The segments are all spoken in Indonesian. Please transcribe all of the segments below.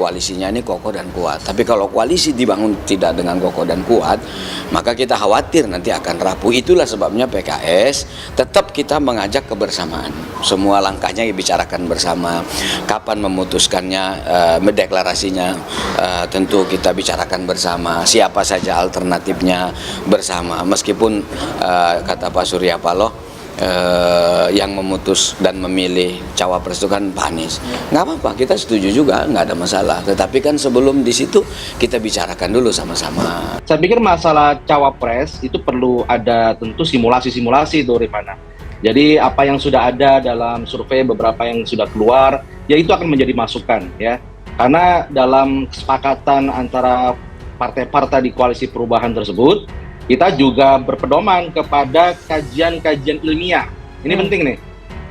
Koalisinya ini kokoh dan kuat. Tapi kalau koalisi dibangun tidak dengan kokoh dan kuat, maka kita khawatir nanti akan rapuh. Itulah sebabnya PKS tetap kita mengajak kebersamaan. Semua langkahnya dibicarakan bersama. Kapan memutuskannya, mendeklarasinya, tentu kita bicarakan bersama. Siapa saja alternatifnya bersama. Meskipun kata Pak Surya Paloh, yang memutus dan memilih cawapres itu kan Pak Anies. Nggak apa-apa, kita setuju juga, nggak ada masalah. Tetapi kan sebelum di situ kita bicarakan dulu sama-sama. Saya pikir masalah cawapres itu perlu ada tentu simulasi-simulasi itu, Rifana. Jadi apa yang sudah ada dalam survei beberapa yang sudah keluar, ya itu akan menjadi masukan ya. Karena dalam kesepakatan antara partai-partai di koalisi perubahan tersebut, kita juga berpedoman kepada kajian-kajian ilmiah. Ini penting nih.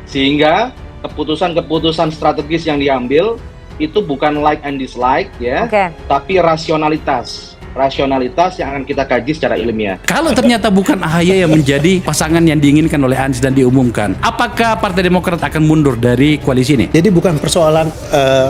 Sehingga keputusan-keputusan strategis yang diambil itu bukan like and dislike ya, tapi rasionalitas yang akan kita kaji secara ilmiah. Kalau ternyata bukan AHY yang menjadi pasangan yang diinginkan oleh Anies dan diumumkan, apakah Partai Demokrat akan mundur dari koalisi ini? Jadi bukan persoalan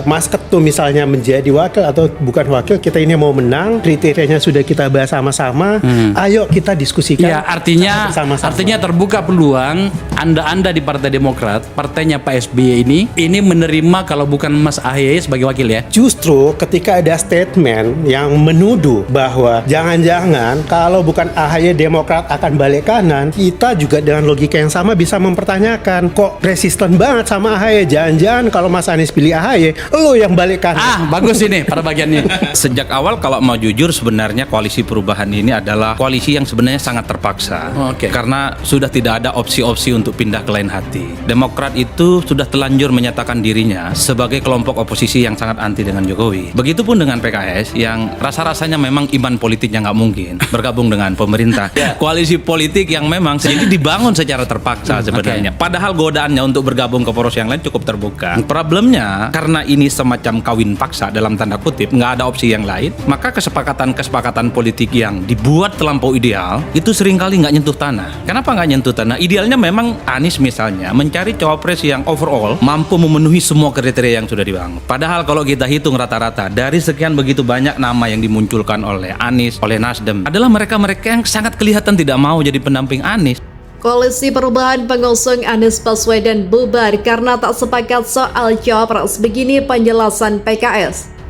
Mas Ketum misalnya menjadi wakil atau bukan wakil, kita ini mau menang, kriterianya sudah kita bahas sama-sama, ayo kita diskusikan. Ya, artinya terbuka peluang Anda di Partai Demokrat, partainya Pak SBY ini menerima kalau bukan Mas AHY sebagai wakil ya? Justru ketika ada statement yang menuduh bahwa jangan-jangan kalau bukan AHY Demokrat akan balik kanan, kita juga dengan logika yang sama bisa mempertanyakan, kok resisten banget sama AHY, jangan-jangan kalau Mas Anies pilih AHY, lo yang balik kanan. Bagus ini pada bagiannya. Sejak awal kalau mau jujur sebenarnya koalisi perubahan ini adalah koalisi yang sebenarnya sangat terpaksa. Karena sudah tidak ada opsi-opsi untuk pindah ke lain hati. Demokrat itu sudah telanjur menyatakan dirinya sebagai kelompok oposisi yang sangat anti dengan Jokowi. Begitupun dengan PKS yang rasa-rasanya memang iman politiknya nggak mungkin bergabung dengan pemerintah. Koalisi politik yang memang jadi dibangun secara terpaksa sebenarnya. Padahal godaannya untuk bergabung ke poros yang lain cukup terbuka. Problemnya karena ini semacam kawin paksa dalam tanda kutip, nggak ada opsi yang lain, maka kesepakatan politik yang dibuat terlampau ideal itu seringkali nggak nyentuh tanah. Kenapa nggak nyentuh tanah? Idealnya memang Anies misalnya mencari cawapres yang overall mampu memenuhi semua kriteria yang sudah dibangun. Padahal kalau kita hitung rata-rata dari sekian begitu banyak nama yang dimunculkan oleh Anies, oleh Nasdem, adalah mereka-mereka yang sangat kelihatan tidak mau jadi pendamping Anies. Koalisi perubahan pengusung Anies Baswedan bubar karena tak sepakat soal cawapres. Begini penjelasan PKS.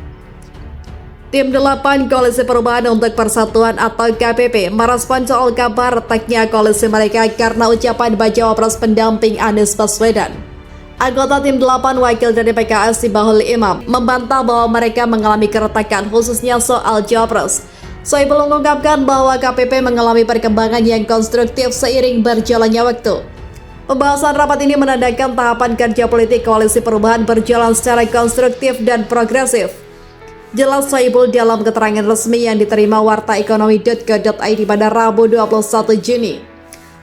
Tim 8 Koalisi Perubahan untuk Persatuan atau KPP merespon soal kabar retaknya koalisi mereka karena ucapan bacawa pres pendamping Anies Baswedan. Anggota tim 8 wakil dari PKS Sibahul Imam membantah bahwa mereka mengalami keretakan khususnya soal cawapres. Soebul mengungkapkan bahwa KPP mengalami perkembangan yang konstruktif seiring berjalannya waktu. Pembahasan rapat ini menandakan tahapan kerja politik koalisi perubahan berjalan secara konstruktif dan progresif. Jelas Soebul dalam keterangan resmi yang diterima wartaekonomi.co.id pada Rabu 21 Juni.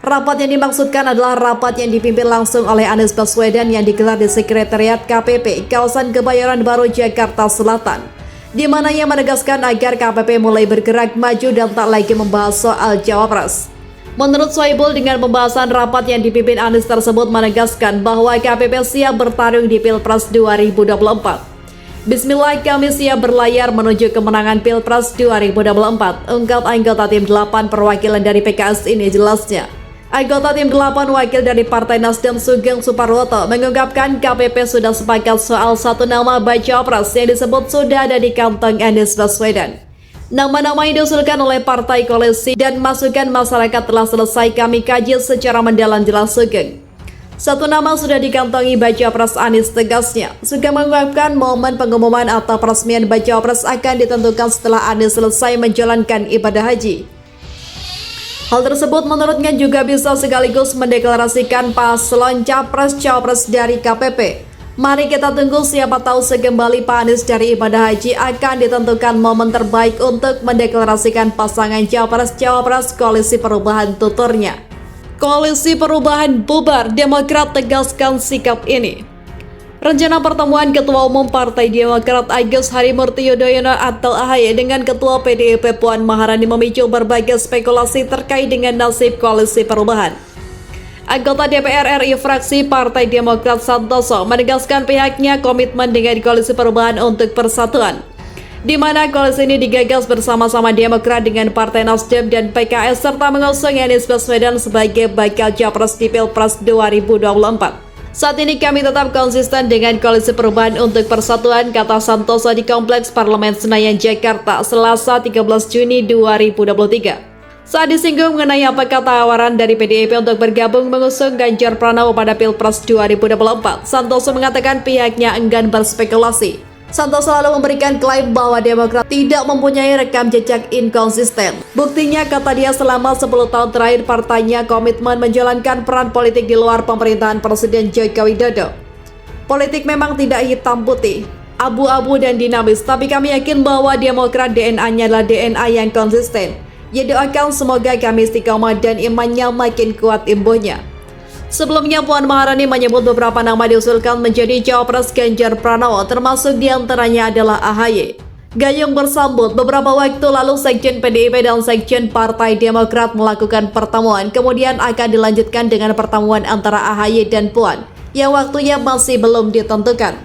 Rapat yang dimaksudkan adalah rapat yang dipimpin langsung oleh Anies Baswedan yang digelar di Sekretariat KPP, kawasan Kebayoran Baru, Jakarta Selatan, di mana ia menegaskan agar KPP mulai bergerak maju dan tak lagi membahas soal cawapres. Menurut Soebul, dengan pembahasan rapat yang dipimpin Anies tersebut menegaskan bahwa KPP siap bertarung di Pilpres 2024. Bismillah, kami siap berlayar menuju kemenangan Pilpres 2024, ungkap anggota tim 8 perwakilan dari PKS ini. Jelasnya, anggota tim 8 wakil dari Partai Nasdem Sugeng Suparwoto mengungkapkan KPP sudah sepakat soal satu nama baca pres yang disebut sudah ada di kantong Anies Baswedan. Nama-nama yang diusulkan oleh partai koalisi dan masukan masyarakat telah selesai kami kaji secara mendalam, jelas Sugeng. Satu nama sudah dikantongi baca pres Anies, tegasnya. Sugeng mengungkapkan momen pengumuman atau peresmian baca pres akan ditentukan setelah Anies selesai menjalankan ibadah haji. Hal tersebut menurutnya juga bisa sekaligus mendeklarasikan paslon capres-cawapres dari KPP. Mari kita tunggu, siapa tahu sekembali Pak Anies dari ibadah haji akan ditentukan momen terbaik untuk mendeklarasikan pasangan capres-cawapres koalisi perubahan, tuturnya. Koalisi perubahan bubar, Demokrat tegaskan sikap ini. Rencana pertemuan Ketua Umum Partai Demokrat Agus Harimurti Yudhoyono atau AHY dengan Ketua PDIP Puan Maharani memicu berbagai spekulasi terkait dengan nasib koalisi perubahan. Anggota DPR RI fraksi Partai Demokrat Santoso menegaskan pihaknya komitmen dengan Koalisi Perubahan untuk Persatuan, di mana koalisi ini digagas bersama-sama Demokrat dengan Partai Nasdem dan PKS serta mengusung Anies Baswedan sebagai bakal capres di Pilpres 2024. Saat ini kami tetap konsisten dengan Koalisi Perubahan untuk Persatuan, kata Santoso di Kompleks Parlemen Senayan, Jakarta, Selasa 13 Juni 2023. Saat disinggung mengenai apakah tawaran dari PDIP untuk bergabung mengusung Ganjar Pranowo pada Pilpres 2024, Santoso mengatakan pihaknya enggan berspekulasi. Santoso lalu memberikan klaim bahwa Demokrat tidak mempunyai rekam jejak inkonsisten. Buktinya, kata dia, selama 10 tahun terakhir partainya komitmen menjalankan peran politik di luar pemerintahan Presiden Joko Widodo. Politik memang tidak hitam putih, abu-abu dan dinamis, tapi kami yakin bahwa Demokrat DNA-nya adalah DNA yang konsisten. Ya, doakan semoga kami istiqomah dan imannya makin kuat, imbuhnya. Sebelumnya, Puan Maharani menyebut beberapa nama diusulkan menjadi cawapres Ganjar Pranowo, termasuk diantaranya adalah AHY. Gayung bersambut, beberapa waktu lalu Sekjen PDIP dan Sekjen Partai Demokrat melakukan pertemuan, kemudian akan dilanjutkan dengan pertemuan antara AHY dan Puan, yang waktunya masih belum ditentukan.